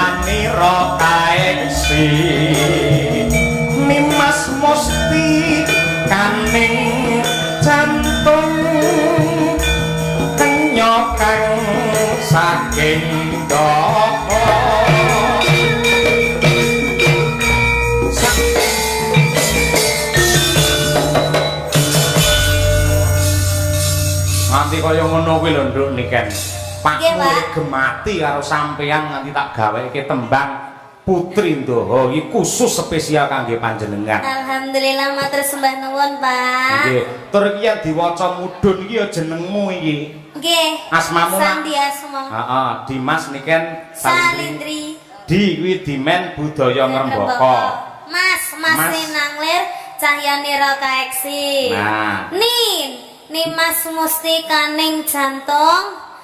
sayanira kaeksi Nimas Musti kaning jantung kenyokang saking doko nganti kaya ngono kuwi lho Nduk niken pakmu gemati karo sampeyan nganti tak gaweke tembang Putri Ndaha iki khusus spesial kangge panjenengan. Alhamdulillah matur sembah nuwun, Pak. Nggih. Tur iki yen diwaca mudhun iki ya jenengmu iki. Nggih. Asmamu Sandiasma. Heeh, Dimas niken Salindri. Di kuwi Dimen Budaya Ngrembaka. Mas Sinanglir Cahyanira kaeksi. Nah. Nimas Musti kaning jantung.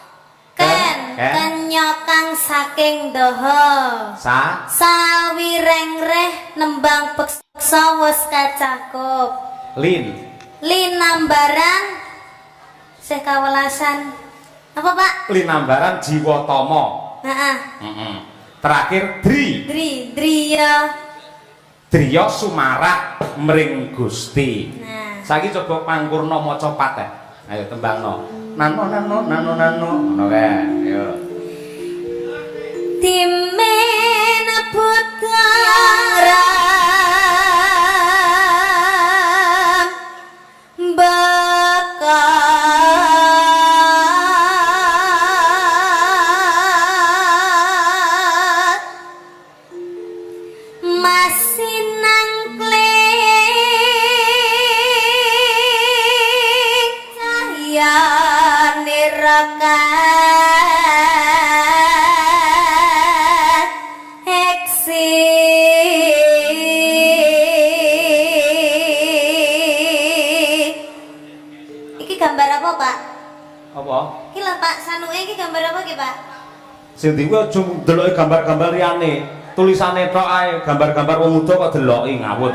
Kenyokang saking Ndaha sawirengreh nembang beksa wis kacakup Lin nambaran sih kawelasan apa Pak? Lin nambaran Jiwatama. Terakhir Driya Sumarak mring Gusti. Saiki coba pangkurna maca pat ayo tembangno. Nano ngono kae ayo Timen putara bakat masinang kling cahya nirakat eksi iki gambar apa Pak? apa? Iki lho Pak sanuke iki gambar apa iki Pak? Sing diku aja ndeloki gambar-gambar liyane tulisane tok ae gambar-gambar wong muda kok deloki ngawut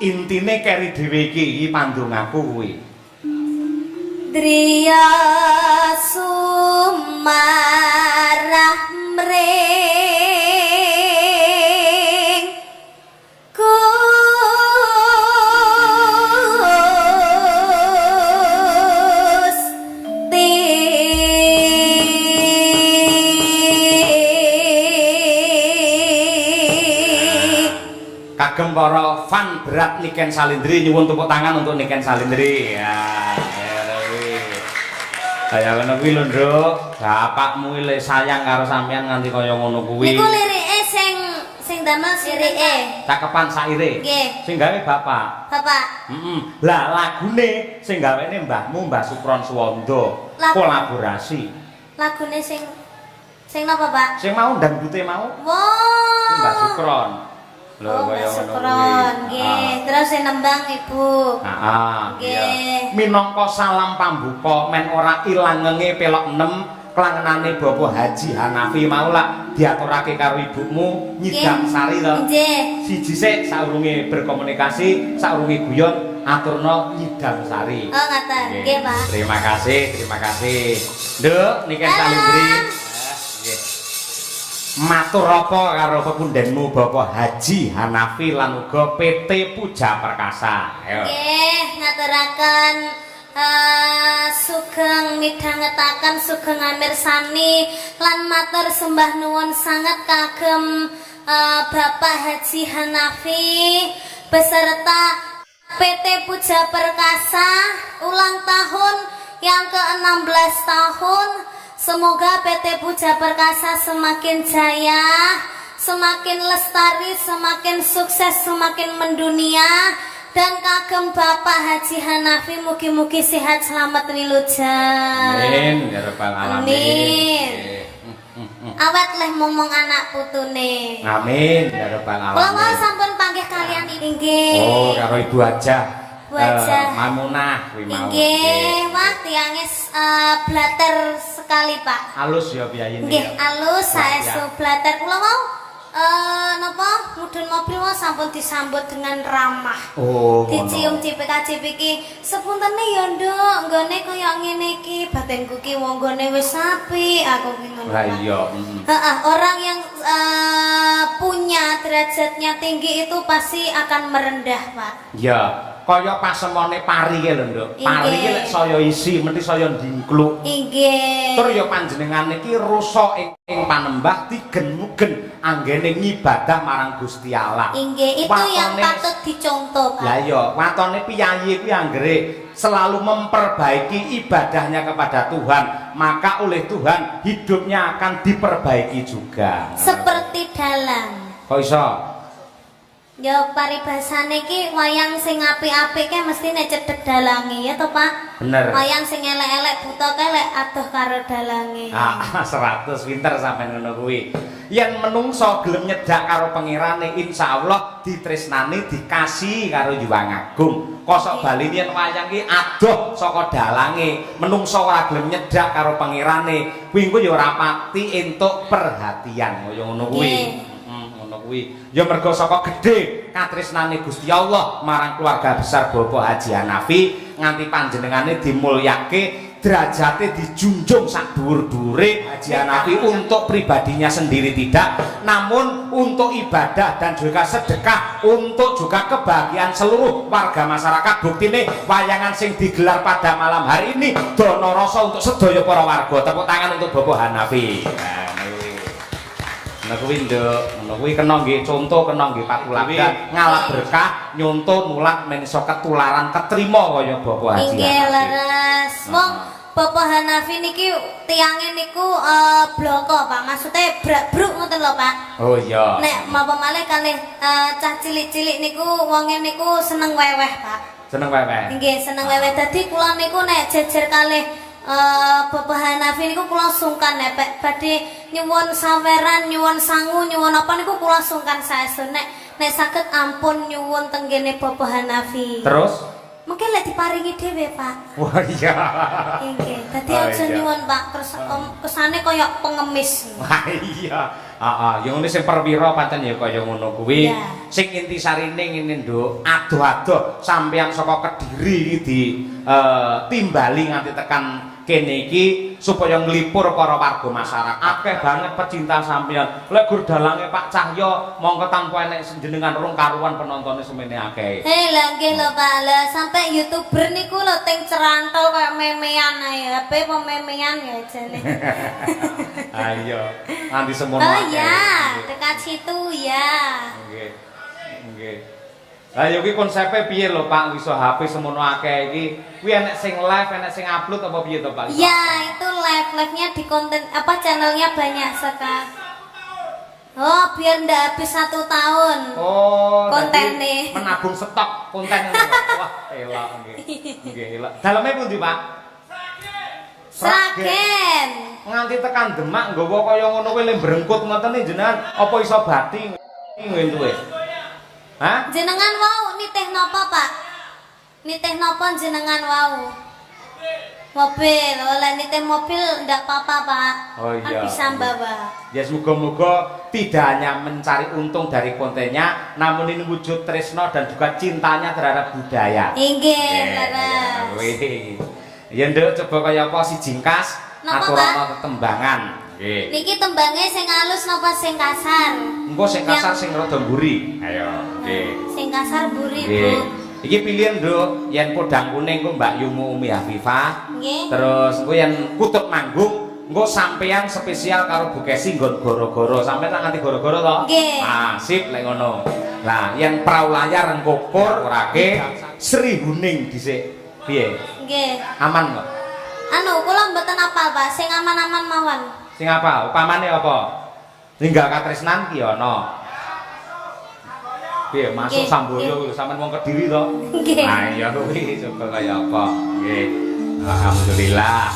intine keri dhewe iki pandongaku kuwi Driya Sumarah mring Gusti kagem para fan berat Niken Salindri nyuwun tepuk tangan untuk Niken Salindri ya kaya ngono kuwi lho Nduk bapakmu ile sayang karo sampean nganti kaya ngono kuwi niku lirike sing damel lirike cakepan saire nggih sing gawe bapak lah lagune sing gawene mbahmu Mbah Supron Suwanda kolaborasi lagune sing napa Pak sing mau dangdute mau wow Mbah Supron lho kaya ngono kuwi nggih terus sing nembang Ibu nggih minangka salam pambuka men ora ilangenge pelok 6 klangenane Bapak Haji Hanafi mau lak diaturake karo ibumu Nyidam Sari to nggih siji sik saurunge berkomunikasi saurunge guyon aturna Nyidam Sari oh ngaten nggih Pak terima kasih Nduk Niken Salindri nggih Matur apa karo pepundhenmu Bapak Haji Hanafi lan uga PT Puja Perkasa. Ayo. Nggih, ngaturaken sugeng midhangetaken sugeng amirsani lan matur sembah nuwun sanget kagem Bapak Haji Hanafi beserta PT Puja Perkasa ulang tahun yang ke-16 tahun. Semoga PT Puja Perkasa semakin jaya, semakin lestari, semakin sukses, semakin mendunia. Dan kagem Bapak Haji Hanafi mugi-mugi sehat selamat wilujeng. Amin ya rabbal alamin. Awet leh momong anak putune. Amin ya rabbal alamin. Kula sampun panggih kalian inggih. Oh, karo Ibu Aja. Mamunah kuwi mau. Nggih, wah tiange blater sekali, Pak. Halus ya piyayine. Nggih, halus saestu blater. Kula mau napa mudhun mobil wah sampun disambut dengan ramah. Oh, dicium cipik-cipik iki sepuntene ya nduk nggone kaya ngene iki batinku ki wong nggone wis apik aku ki ngono. Lah iya. Heeh, orang yang punya derajatnya tinggi itu pasti akan merendah, Pak. Ya, kaya pasemone pari ki lho, Nduk. Pari ki lek saya isi mesti saya ndingkluk. Inggih. Tur ya panjenengan iki rusa ing panembah digen-mugen anggene ngibadah marang Gusti Allah. Inggih, itu yang patut dicontoh, Pak. Lah ya, watone piyayi kuwi anggere selalu memperbaiki ibadahnya kepada Tuhan, maka oleh Tuhan hidupnya akan diperbaiki juga. Seperti dalang. Kok iso? Ya paribasane iki wayang sing apik-apik ke mesti nek cedhek dalange ya to, Pak? Bener. Wayang sing elek-elek buta ke lek adoh karo dalange. 100 pinter sampean ngono kuwi. Yen menungso gelem nyedak karo pengirane insyaallah ditresnani dikasih karo Hyang Agung. Kosok bali yen wayang ki adoh saka dalange, menungso ora gelem nyedak karo pengirane, kuwi engko ya ora pati entuk perhatian kaya ngono kuwi. Ya mergo saka gedhe katresnane Gusti Allah marang keluarga besar Bapak Haji Hanafi nganti panjenengane dimulyake derajate dijunjung sak dhuwur-dhuwure Haji Hanafi untuk pribadinya sendiri tidak, namun untuk ibadah dan juga sedekah untuk juga kebahagiaan seluruh warga masyarakat. Buktine wayangan sing digelar pada malam hari ini dono rasa untuk sedaya para warga. Tepuk tangan untuk Bapak Hanafi. Nah kuwi nduk, ngono kuwi kena nggih contoh, kena nggih patulaga, ngalap berkah, nyonto nulak men iso ketularan ketrima kaya Bapak Haji. Nggih leres. Wong Bapak Hanafi niki tiange niku bloko, Pak. Maksudnya brak-bruk ngoten lho, Pak. Oh iya. Nek mapa malih kalih cah cilik-cilik niku wonge niku seneng weweh, Pak. Seneng weweh. Nggih, seneng weweh. Dadi kula niku nek jejer kalih Bapak Hanafi niku kula sungkan nek badhe nyuwun saweran, nyuwun sangu, nyuwun apa niku kula sungkan saestu nek saged ampun nyuwun tenggene Bapak Hanafi. Terus mungkin lek diparingi dhewe, Pak. wah iya. Nggih, dadi aja nyuwun, Pak, terus kesane kaya pengemis. Wah iya. Yang ini sing perwira pancen ya kaya ngono kuwi. Sing intisarine ngene nduk, adoh-adoh sampeyan saka Kediri iki timbali nganti tekan kene iki supaya nglipur para warga masyarakat. Akeh banget pecinta sampeyan. Lek gur dalange Pak Cahyo mongko tanpa enek jenengan rung karuan penontonnya semene akeh. Lah nggih lho, Pak. Lah sampai YouTuber niku lho teng cerantol kaya memean ae. HP pememean ya jane. Ayo, nanti semono. Oh ya, dekat situ ya. Nggih. Nggih. Lah yo ki konsepe piye lho Pak iso HP semono akeh iki? Kuwi enek sing live, enek sing upload apa piye to Pak? Ya, itu live-nya di konten apa channelnya banyak sekali. Oh, biar ndak habis 1 tahun. Oh, kontennya. Menabung stok konten. Wah, elok nggih. Nggih, elok. Daleme pundi, Pak? Sragen. Nganti tekan Demak nggawa kaya ngono kuwi le brengkut ngoten jenengan apa iso bati ngentuke? Hah? Jenengan wau nitih napa, Pak? Nitih napa jenengan wau? Mobil, oleh nitih mobil ndak apa-apa, Pak. Oh iya. Kan bisa bawa. Ya semoga-moga tidak hanya mencari untung dari kontennya, namun ini wujud tresno dan juga cintanya terhadap budaya. Inggih, leres. Ya nduk coba kaya apa si jingkas aturana tetembangan. Nggih. Niki tembangnya sing halus napa sing kasar? Engko sing kasar sing rada mburi. Ayo, nggih. Sing kasar buri, Nggih. Bu. Iki pilihan, Nduk. Yen podang kuning engko Mbak Yumu Umi Hafifah. Nggih. Terus engko yen kutub manggung engko sampeyan spesial karo Bu Kesi nggon goro-goro. Sampeyan tak nganti goro-goro to? Nggih. Ah, sip lek ngono. Lah, yen prau layar engko kurake Sri Huning dhisik. Piye? Nggih. Aman kok? Anu, kula mboten apal, Pak. Sing aman-aman mawon. Sing apa? Upamane apa? Ninggal katresnan ki ana. Piye masuk Nggih, Samboyo sampean wong Kediri to? Nggih. Nah, iya kuwi coba kaya apa? Nggih. Alhamdulillah.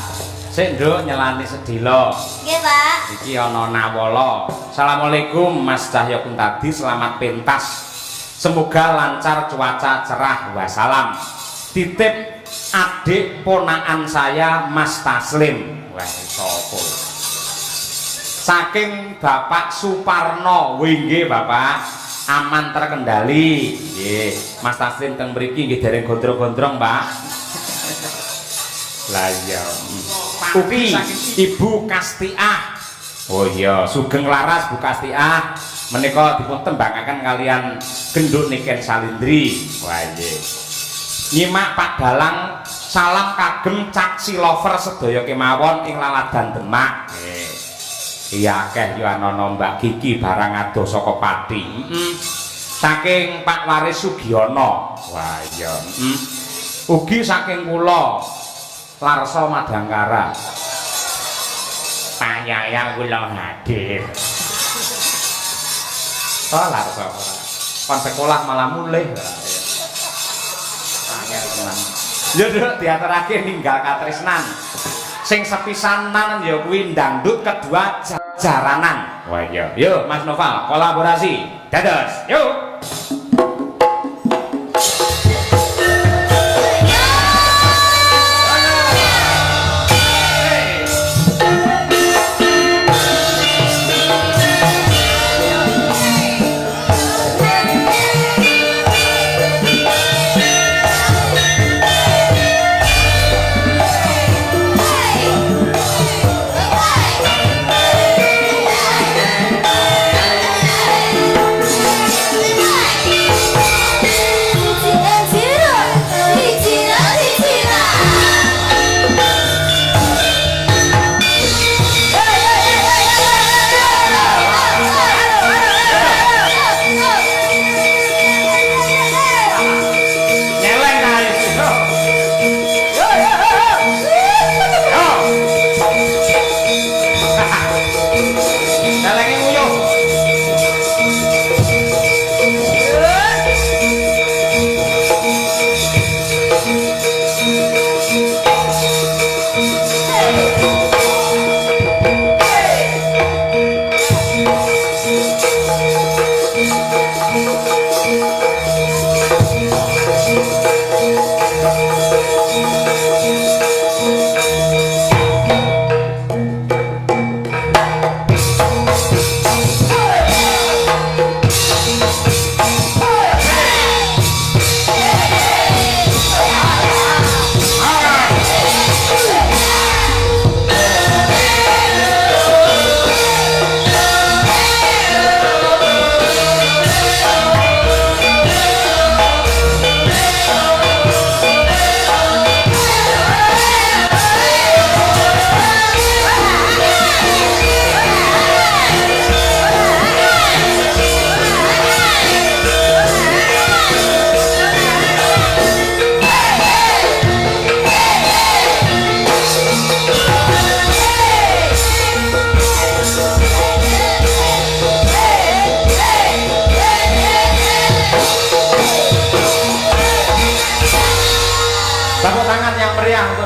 Sik Nduk nyelani sedilo. Nggih, Pak. Iki ana Nawala. Assalamualaikum Mas Cahya Kuntadi, selamat pentas. Semoga lancar cuaca cerah. Wassalam. Titip adik ponakan saya Mas Taslim. Wah, sapa? Saking Bapak Suparno. Nggih, Bapak. Aman terkendali. Nggih. Mas Taslim teng mriki nggih dereng gondrong-gondrong, Pak. Lah iya. Upi Ibu Kastiah. Oh iya, sugeng laras Bu Kastiah. Menika dipun tembangaken kalian genduk Niken Salindri. Wah nggih. Nyimak Pak Dalang, salam kagem caksi lover sedaya kemawon ing Laladan Demak. Nggih. Iya akeh yo ana Mbak Kiki barang adoh saka Pati. Saking Pak Waris Sugiono. Wah iya. Ugi saking kula Larsa Madangkara. Panyaya kula hadir. Oh Larsa ora. Kon sekolah malah mulih. Angel tenan. Yo Nduk diaturake ninggal katresnan. Sing sepisanan ya kuwi dangdut kedua jaranan. Wah iya. Yuk Mas Noval kolaborasi. Dados. Yuk.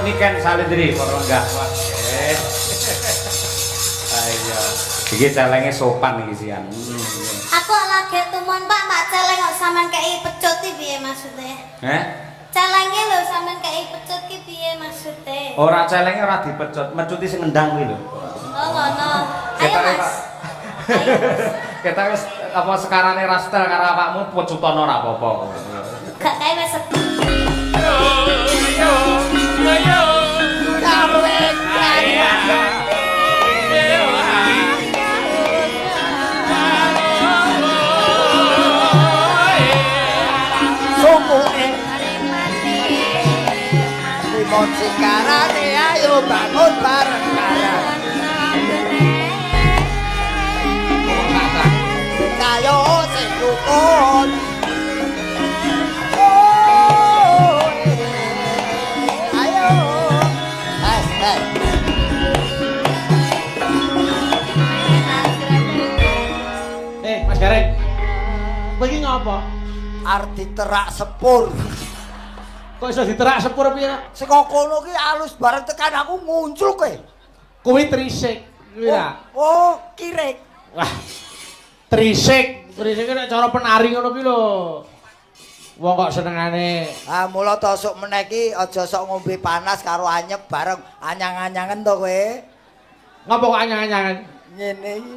Niken Salindri para lenggah. Ayo. Iki celenge sopan iki sian. Aku lagi tumon Pak, Mak celeng kok sampean kei pecut iki piye maksude? Celenge lho sampean kei pecut iki piye maksude? Ora celenge ora dipecut, mecuti sing ngendang kuwi lho. Oh ngono. Ayo Mas. Kita wis apa sekarane rastel karo awakmu pecutan ora apa-apa. Gak kae wis Ayo, Sikarane ayo bangun bareng-bareng. Kayo sing rukun. Ayo. Mas Gareng. Kowe iki ngopo? Arep diterak sepur. Kok iso diterak sepur piye? Saka kono ki alus bareng tekan aku muncul kowe. Kuwi trisik. Kuwi ra. Oh, kirek. Wah. Trisik. Trisik nek cara penari ngono kuwi lho. Wong kok senengane. Ah, mula to sok meneh ki aja sok ngombe panas karo anyep bareng anyang-anyangen to kowe. Ngopo kok anyang-anyangan? Ngene iki.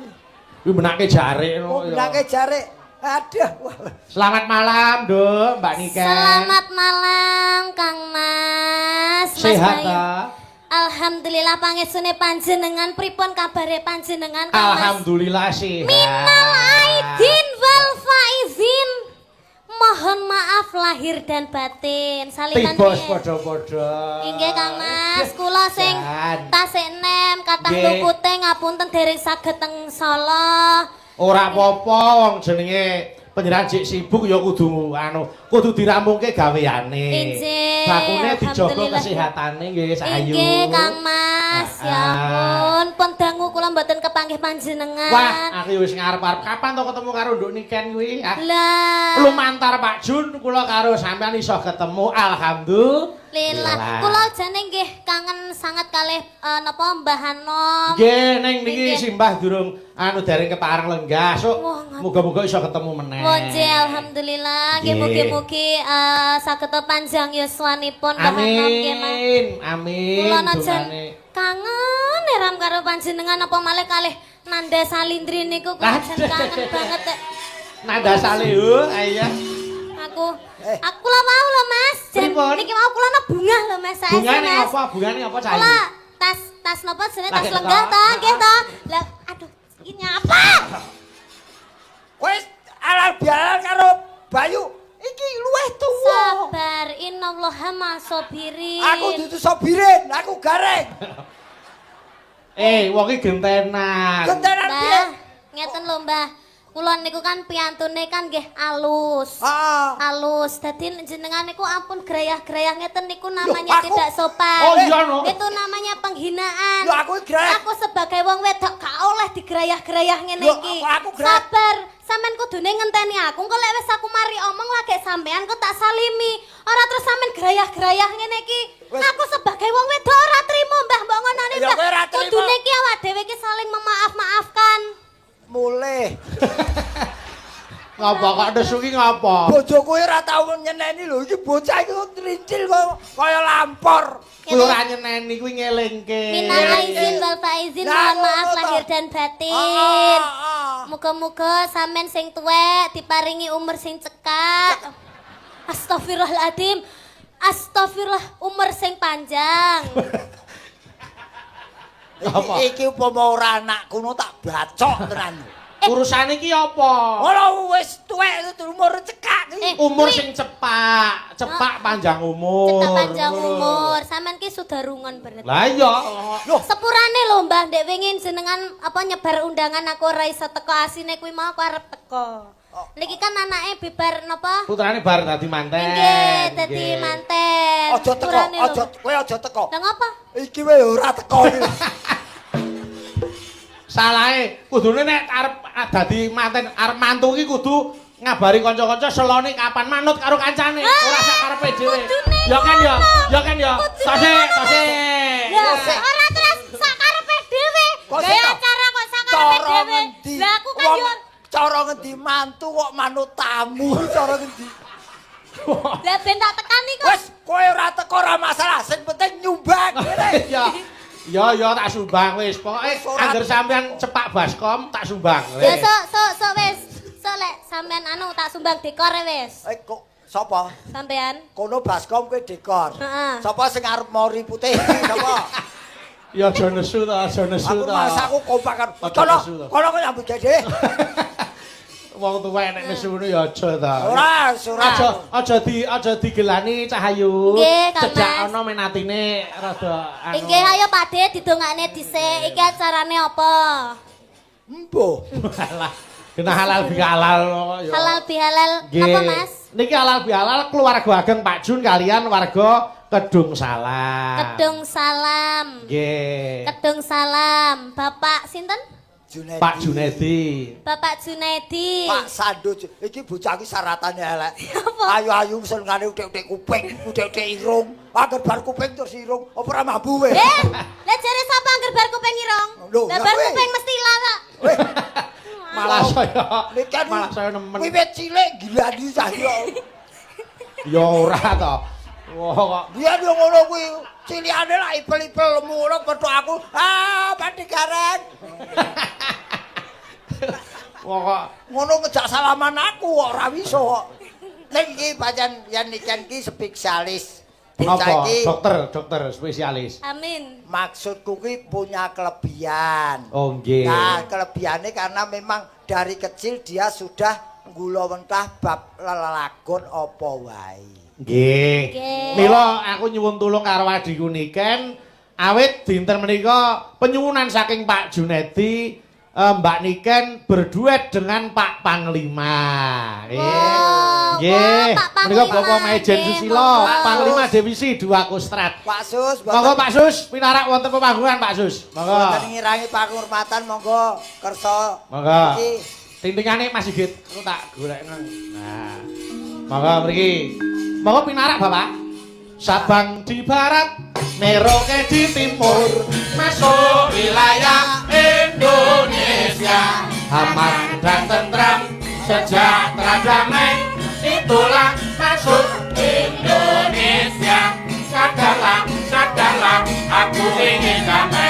Kuwi menake jare Oh, ngono ya. menake jare. Aduh. Selamat malam, Nduk, Mbak Nika. Selamat malam Kang Mas. Sehat Bayu. ta? Alhamdulillah pangesune panjenengan pripun kabare panjenengan Kang Mas? Alhamdulillah sehat. Minal aidin wal faizin. Mohon maaf lahir dan batin. Salinan Tibos piye? padha-padha. Inggih Kang Mas, kula sing Dan. tasik nem kathah Nggih. lupute ngapunten dereng saged teng Solo. Ora apa-apa wong jenenge panjenengan jek sibuk ya kudu diramungke gaweane. Injih, Bakune dijaga alhamdulillah. kesehatane nggih sayu. Inggih Kang Mas, ya ampun, pun dangu kula mboten kepanggih panjenengan. Wah, aku wis ngarep-arep kapan to ketemu karo Nduk Niken kuwi? Lah, Lumantar Pak Jun kula karo sampean iso ketemu. Alhamdulillah. lillah. Kula jane nggih kangen sangat kalih napa Mbah Hanom. Nggih, ning niki Nggih. simbah durung dereng kepareng lenggah. Sok Wah, ngat- muga-muga iso ketemu meneh. Nggih, alhamdulillah. Nggih Nggih. mugi-mugi saged panjang yuswanipun Mbah Hanom nggih, Mas. Amin. Amin. Kula najan Dungane. kangen eram karo panjenengan apa malih kalih Nanda Salindri niku kula jan kangen banget. Nada saleh, ayo. Aku lah mau lho Mas. Jan Pripun? niki mau kula bunga lho Mas. Saestu, Bungane Mas. apa? Bungane apa cah? Kula tas napa jenenge tas Lagi lenggah teko. ta, nggih ta. Lah aduh, ini apa? Wis alal bialan karo Bayu. Iki luwih tuwa. Sabar innallaha masobirin. Aku dudu sobirin, aku gareng. Wong iki gentenan. Gentenan piye? Mbah, ngeten lho Mbah. Kula niku kan piyantune kan nggih alus. Ah. Alus. Dadi jenengan niku ampun grayah-grayah ngeten niku Loh, namanya aku- tidak sopan. Oh, iya, no. Itu namanya penghinaan. Loh, aku grayah. Aku sebagai wong wedok gak oleh digrayah-grayah ngene Loh, iki. aku grayah. Sabar. Sampeyan kudune ngenteni aku. Engko lek wis aku mari omong lagi sampean kok tak salimi. Ora terus sampean grayah-grayah ngene iki. Wes. Aku sebagai wong wedok ora trimo Mbah mbok ngonone Ya, kowe ora trimo. Kudune iki awak dhewe iki saling memaaf-maafkan. Mulih. Ngapa kok nesu ki ngapa? Bojoku ora tau nyeneni lho, iki bocah iki kok trincil kok kaya lampor. Kuwi ora nyeneni kuwi ngelingke. Minal aizin wal faizin, Lah, mohon maaf ngono lahir toh. dan batin. Ah. Muga-muga sampean sing tuwek diparingi umur sing cekak. Astagfirullahaladzim. Astagfirullah, umur sing panjang. Apa? Iki upama ora anakku no tak bacok tenan. Urusane iki apa? Ora wis tuwek umur cekak iki. Umur sing cepak panjang umur. Cetak panjang umur. Sampean ki sudah rungon berarti. Lah iya. Loh, Sepurane lho Mbah, ndek wingi jenengan apa nyebar undangan aku ora iso teko asine kuwi mau aku arep teko. Niki kan anake bibar napa? Putrane bar dadi manten. Nggih, dadi Nggih. manten. aja teko, Sepurane lho. aja kowe aja teko. Lah ngapa? Iki wae ora teko iki. Salahe kudune nek arep dadi manten arep mantu ki kudu ngabari kanca-kanca selone kapan manut karo kancane, ora sak karepe dhewe. kudune Ya kan ya, ya kan ya. Kudune Tasik. Ya, ora terus sak karepe dhewe. Kok Gaya sik, acara kok sak karepe Cara dhewe. ngendi? Lah aku kan Wong yo cara ngendi mantu kok manut tamu cara ngendi? lah ben tak tekani kok. Wis kowe ora teko ora masalah, sing penting nyumbang ngene. Ya tak sumbang wis. Pokoke Ora- angger sampean cepak baskom tak sumbang. Ya sok wis. Sok lek sampean anu tak sumbang dekor wis. Kok sapa? Sampean. Kono baskom kowe dekor. Heeh. Sapa sing arep mori putih sapa? Ya aja nesu ta, aja nesu Aku ta. mas aku kompak karo. Aja Kono, nesu ta. kono kok nyambut gede. Wong tuwa nek nesu ngono ya aja ta. Ora, ora. Aja digelani Cahayu. Nggih, Kang Cecak Mas. ana menatine rada anu. Inggih ayo Pakde didongakne dhisik. Iki acarane apa? Embuh. Alah, kena halal bihalal ya. Halal bihalal apa Mas? Niki halal bihalal keluarga ageng Pak Jun kalian warga Kedung Salam. Kedung Salam. Nggih. Kedung Salam. Bapak sinten? Junedi. Pak Junedi. Bapak Junedi. Pak Sando iki bocah iki saratane elek. Apa? Ayu-ayu senengane uthik-uthik kuping, uthik-uthik irung. Angger bar kuping terus irung, apa ora mambu we? Lah jare sapa angger bar kuping irong? Lho, Lah lah bar kowe. kuping mesti ilang kok. Malah Malah saya nemen. Wiwit cilik gilani cah yo. Ya ora to. Wah kok Biyen yo ngono kuwi. Cilikane lak ipel-ipel lemu ngono petuk aku. Pandegaren. wah kok Ngono ngejak salaman aku kok ora iso kok. Ning iki pancen yen ikan iki spesialis. Bocah apa? iki Dokter spesialis. Amin. maksudku ki punya kelebihan. Oh nggih. Nah, kelebihannya karena memang dari kecil dia sudah nggula mentah bab lelagon apa wae. Nggih. Nggih. Mila aku nyuwun tulung karo adhiku Niken awit dinten menika penyuwunan saking Pak Junedi Mbak Niken berduet dengan Pak Panglima. Nggih. Pak Panglima, Menika Bapak Majen nggih, Susilo, monggo. Panglima Divisi 2 Kostrad. Pak Sus, Monggo Pak Sus, pinarak wonten pemanggungan Pak Sus. Mboten Monggo. ngirangi penghormatan monggo kersa. Monggo. Iki Tintingane Mas Sigit, aku tak golekno. Nah. Monggo mriki. Monggo pinarak Bapak. Sabang di barat, Merauke di timur, masuk wilayah Indonesia. Aman dan tentram, sejahtera damai, itulah masuk Indonesia. Sadarlah, aku ingin damai.